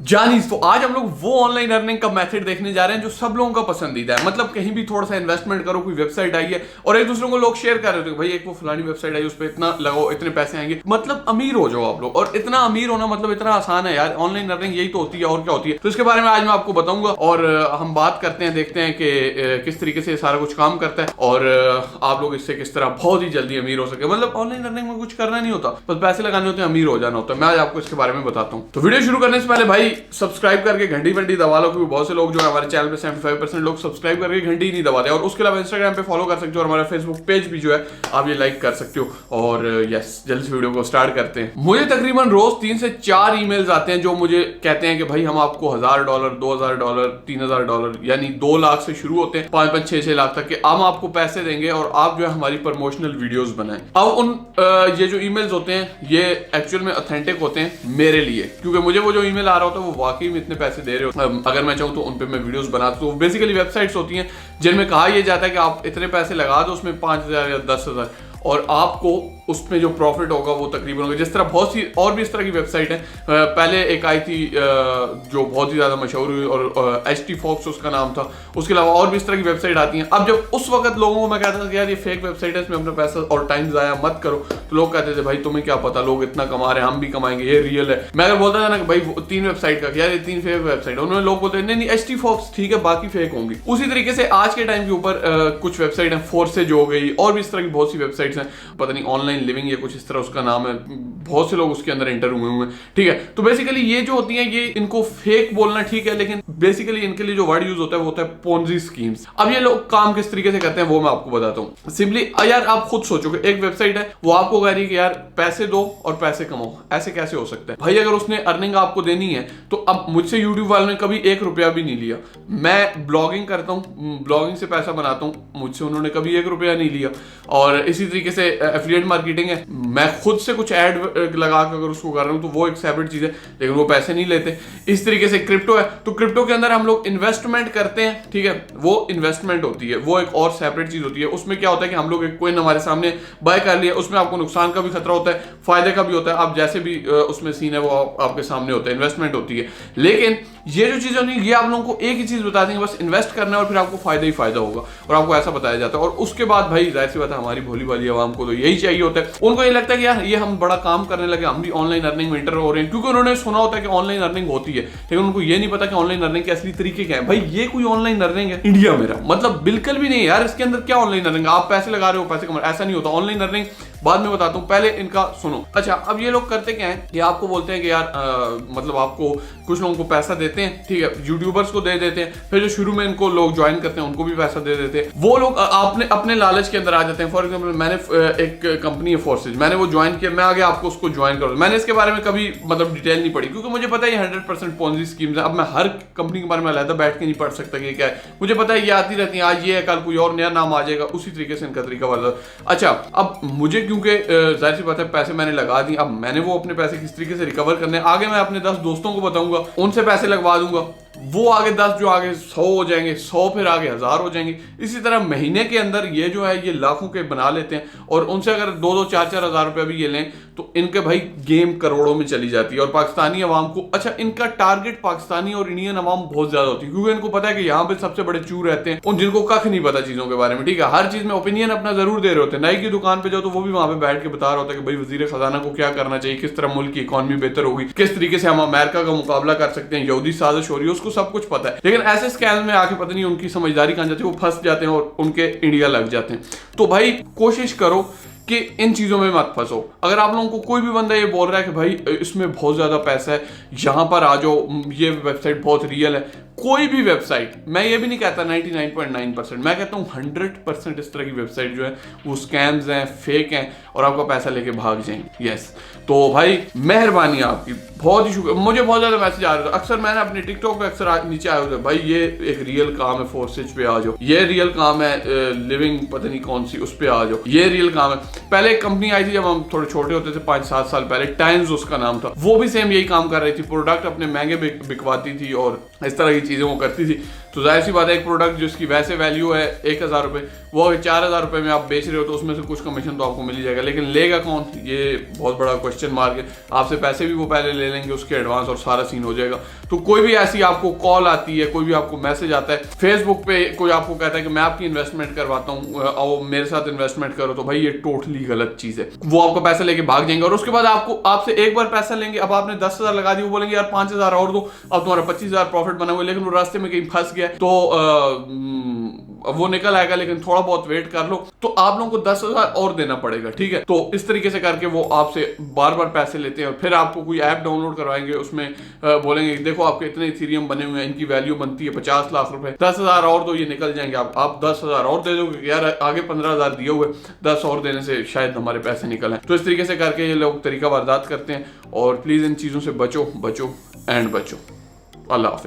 जानिस तो आज हम लोग वो ऑनलाइन अर्निंग का मेथड देखने जा रहे हैं जो सब लोगों का पसंदीदा है। मतलब कहीं भी थोड़ा सा इन्वेस्टमेंट करो, कोई वेबसाइट आई है और एक दूसरे को लोग शेयर कर रहे हो, भाई एक वो फलानी वेबसाइट आई, उस पर इतना लगाओ, इतने पैसे आएंगे, मतलब अमीर हो जाओ आप लोग। और इतना अमीर होना मतलब इतना आसान है यार, ऑनलाइन अर्निंग यही तो होती है और क्या होती है। तो इसके बारे में आज मैं आपको बताऊंगा और हम बात करते हैं, देखते हैं कि किस तरीके से सारा कुछ काम करता है और आप लोग इससे किस तरह बहुत ही जल्दी अमीर हो सके। मतलब ऑनलाइन अर्निंग में कुछ करना नहीं होता, बस पैसे लगाने होते हैं, अमीर हो जाना होता है। मैं आज आपको इसके बारे में बताता हूँ। तो वीडियो शुरू करने से पहले भाई सब्सक्राइब करके घंटी वंटी दबा लो, क्योंकि बहुत से लोग जो है हमारे चैनल पे 75% लोग सब्सक्राइब करके घंटी नहीं दबाते। और उसके अलावा इंस्टाग्राम पे फॉलो कर सकते हो और हमारा फेसबुक पेज भी जो है आप ये लाइक कर सकते हो। और यस, जल्दी से वीडियो को स्टार्ट करते हैं। मुझे तकरीबन रोज 3 से 4 ईमेल्स आते हैं जो मुझे कहते हैं कि भाई हम आपको $1000, $2000, $3000 यानी 2 लाख से शुरू होते हैं 5-5, 6-6 लाख तक के हम आपको पैसे देंगे और आप जो है हमारी प्रमोशनल वीडियोस बनाएं। अब उन ये जो ईमेल्स होते हैं ये एक्चुअल में ऑथेंटिक होते हैं मेरे लिए, क्योंकि मुझे वो जो ईमेल आ रहा होता है वो वाकई में इतने पैसे दे रहे हो। अगर मैं चाहूँ तो उन पे मैं वीडियोस बनाता हूँ। बेसिकली वेबसाइट्स होती हैं जिनमें कहा यह जाता है कि आप इतने पैसे लगा दो, उसमें 5000 या 10,000 और आपको उसमें जो प्रॉफिट होगा वो तकरीबन होगा। जिस तरह बहुत सी और भी इस तरह की वेबसाइट है, पहले एक आई थी जो बहुत ही ज्यादा मशहूर हुई और HT Fox उसका नाम था। उसके अलावा और भी इस तरह की वेबसाइट आती हैं। अब जब उस वक्त लोगों को मैं कहता था कि यार ये फेक वेबसाइट है, इसमें अपना पैसा और टाइम जाया मत करो, तो लोग कहते थे भाई तुम्हें क्या पता, लोग इतना कमा रहे हैं, हम भी कमाएंगे, ये रियल है। मैं अगर बोलता था ना कि भाई 3 वेबसाइट का, यार ये 3 फेक वेबसाइट, उन्होंने लोग बोलते नहीं HT Fox ठीक है, बाकी फेक होंगी। उसी तरीके से आज के टाइम के ऊपर कुछ वेबसाइट है, फोर्सेज हो गई और भी इस तरह की बहुत सी वेबसाइट्स हैं, पता नहीं ऑनलाइन लिविंग या कुछ इस तरह उसका नाम है, बहुत से लोग उसके अंदर एंटर हुए हैं। ठीक है, तो बेसिकली ये जो होती हैं ये इनको फेक बोलना ठीक है, लेकिन बेसिकली इनके लिए जो वर्ड यूज होता है वो होता है पोंजी स्कीम्स। अब ये लोग काम किस तरीके से करते हैं वो मैं आपको बताता हूँ। सिंपली यार आप खुद सोचो कि एक वेबसाइट है वो आपको कह रही है कि यार पैसे दो और पैसे कमाओ, ऐसे कैसे हो सकता है भाई? अगर उसने अर्निंग आपको देनी है तो अब मुझसे यूट्यूब वालों ने कभी 1 रुपया भी नहीं लिया। मैं ब्लॉगिंग करता हूँ, ब्लॉगिंग से पैसा बनाता हूँ, मुझसे उन्होंने कभी 1 रुपया नहीं लिया। और इसी तरीके से एफिलिएट मार्केटिंग है, मैं खुद से कुछ ऐड लगा कर अगर उसको कर रहा हूं तो वो एक सेपरेट चीज है, लेकिन वो पैसे नहीं लेते। इस तरीके से क्रिप्टो है, तो क्रिप्टो के अंदर हम लोग इन्वेस्टमेंट करते हैं, ठीक है, वो इन्वेस्टमेंट होती है, वो एक और सेपरेट चीज होती है। उसमें क्या होता है कि हम लोग एक कॉइन हमारे सामने बाय कर लिया, उसमें आपको नुकसान का भी खतरा होता है, फायदे का भी होता है। आप जैसे भी उसमें सीन है वो आपके सामने होता है, इन्वेस्टमेंट होती है। लेकिन ये जो चीजें होती है ये आप लोगों को एक ही चीज बता देंगे, बस इन्वेस्ट करना है और फिर आपको फायदा ही फायदा होगा, और आपको ऐसा बताया जाता है। और उसके बाद भाई जाहिर सी बात है हमारी भोली भाली आवाम को तो यही चाहिए होता है। उनको ये लगता है कि यार ये हम बड़ा काम करने लगे, हम भी ऑनलाइन अर्निंग में इंटर हो रहे हैं, क्योंकि उन्होंने सुना होता है कि ऑनलाइन अर्निंग होती है, लेकिन उनको ये नहीं पता कि ऑनलाइन अर्निंग के असली तरीके क्या है। भाई ये कोई ऑनलाइन अर्निंग है इंडिया मेरा मतलब बिल्कुल भी नहीं यार, इसके अंदर क्या ऑनलाइन अर्निंग, आप पैसे लगा रहे हो पैसे कमा, ऐसा नहीं होता। ऑनलाइन अर्निंग बाद में बताता हूं, पहले इनका सुनो। अच्छा, अब ये लोग करते क्या है कि आपको बोलते हैं कि यार मतलब आपको कुछ लोगों को पैसा देते हैं, ठीक है, यूट्यूबर्स को दे देते हैं, फिर जो शुरू में इनको लोग ज्वाइन करते हैं उनको भी पैसा दे देते हैं। वो लोग आपने अपने लालच के अंदर आ जाते हैं। फॉर एग्जांपल मैंने एक कंपनी है फोर्सेज, मैंने वो ज्वाइन किया, मैं आगे आपको उसको ज्वाइन करूँ। मैंने इसके बारे में कभी मतलब डिटेल नहीं पढ़ी, क्योंकि मुझे पता है ये 100% पोंजी स्कीम्स है। अब मैं हर कंपनी के बारे में अलग बैठ के नहीं पढ़ सकता कि क्या है, मुझे पता है ये आती रहती है, आज ये है कल कोई और नया नाम आ जाएगा, उसी तरीके से इनका तरीका वाला। अच्छा, अब मुझे क्योंकि जाहिर सी बात है पैसे मैंने लगा दी, अब मैंने वो अपने पैसे किस तरीके से रिकवर करने, आगे मैं अपने 10 दोस्तों को बताऊंगा, उनसे पैसे लगवा दूंगा, वो आगे 10 जो आगे 100 हो जाएंगे, 100 फिर आगे 1000 हो जाएंगे। इसी तरह महीने के अंदर ये जो है ये लाखों के बना लेते हैं, और उनसे अगर 2-2, 4-4 हज़ार रुपया भी ये लें तो इनके भाई गेम करोड़ों में चली जाती है। और पाकिस्तानी अवाम को, अच्छा इनका टारगेट पाकिस्तानी और इंडियन अवाम बहुत ज्यादा होती है, क्योंकि इनको पता है कि यहाँ पे सबसे बड़े चूर रहते हैं, उन जिनको कख नहीं पता चीजों के बारे में, ठीक है, हर चीज में ओपिनियन अपना जरूर दे रहे होते हैं। नई की दुकान पे जाओ तो वो भी वहां पे बैठ के बता रहा होता है कि भाई वजीर खजाना को क्या करना चाहिए, किस तरह मुल्क की इकॉनमी बेहतर होगी, किस तरीके से हम अमेरिका का मुकाबला कर सकते हैं, यहूदी साजिश हो रही है, उसको सब कुछ पता है। लेकिन ऐसे स्कैम में आके पता नहीं उनकी समझदारी कहां जाती है, वो फंस जाते हैं और उनके इंडिया लग जाते हैं। तो भाई कोशिश करो कि इन चीजों में मत फंसो। अगर आप लोगों को कोई भी बंदा ये बोल रहा है कि भाई इसमें बहुत ज्यादा पैसा है, यहां पर आ जाओ, ये वेबसाइट बहुत रियल है, कोई भी वेबसाइट, मैं ये भी नहीं कहता 99.9%, मैं कहता हूँ 100% इस तरह की वेबसाइट जो है वो स्कैम्स हैं, फेक हैं और आपका पैसा लेके भाग जाएंगे। यस, तो भाई मेहरबानी आपकी, बहुत ही शुक्रिया। मुझे बहुत ज्यादा मैसेज आ रहे थे, अक्सर मैंने अपने टिकटॉक पे अक्सर नीचे आए होते, भाई ये एक रियल काम है, फोर्सेज पे आ जाओ, ये रियल काम है, लिविंग पता नहीं कौन सी उस पे आ जाओ, ये रियल काम है। पहले एक कंपनी आई थी जब हम थोड़े छोटे होते थे, 5-7 साल पहले, टाइम्स उसका नाम था, वो भी सेम यही काम कर रही थी, प्रोडक्ट अपने महंगे बिकवाती थी और इस तरह की चीजें वो करती थी। तो तो जाहिर सी बात है एक प्रोडक्ट जिसकी वैसे वैल्यू है 1000 रुपए, वो 4000 रुपए में आप बेच रहे हो तो उसमें से कुछ कमीशन तो आपको मिल ही जाएगा, लेकिन लेगा कौन, ये बहुत बड़ा क्वेश्चन मार्क है। आपसे पैसे भी वो पहले ले लेंगे उसके एडवांस और सारा सीन हो जाएगा। तो कोई भी ऐसी आपको कॉल आती है, कोई भी आपको मैसेज आता है फेसबुक पे, कोई आपको कहता है कि मैं आपकी इन्वेस्टमेंट करवाता हूँ और मेरे साथ इन्वेस्टमेंट करो, तो भाई ये टोटली गलत चीज है। वो आपको पैसा लेके भाग जाएंगे और उसके बाद आपसे एक बार पैसा लेंगे। अब आपने 10,000 लगा दी, वो बोलेंगे यार 5,000 और दो, अब तुम्हारा 25,000 प्रॉफिट बना हुआ है, लेकिन वो रास्ते में कहीं फंस गया तो वो निकल आएगा, लेकिन थोड़ा बहुत वेट कर लो तो आप लोगों को 10,000 और देना पड़ेगा, ठीक है। तो इस तरीके से करके वो आपसे बार बार पैसे लेते हैं और फिर आपको कोई ऐप डाउनलोड करवाएंगे, उसमें बोलेंगे देखो आपके इतने इथेरियम बने हुए हैं, इनकी वैल्यू बनती है 50 लाख रुपए, 10,000 और दो, ये निकल जाएंगे। आप 10,000 और दे दोगे, यार आगे 15,000 दिए हुए, 10 और देने से शायद हमारे पैसे निकल आए। तो इस तरीके से करके ये लोग तरीका वारदात करते हैं और प्लीज इन चीजों से बचो एंड बचो। अल्लाह हाफिज।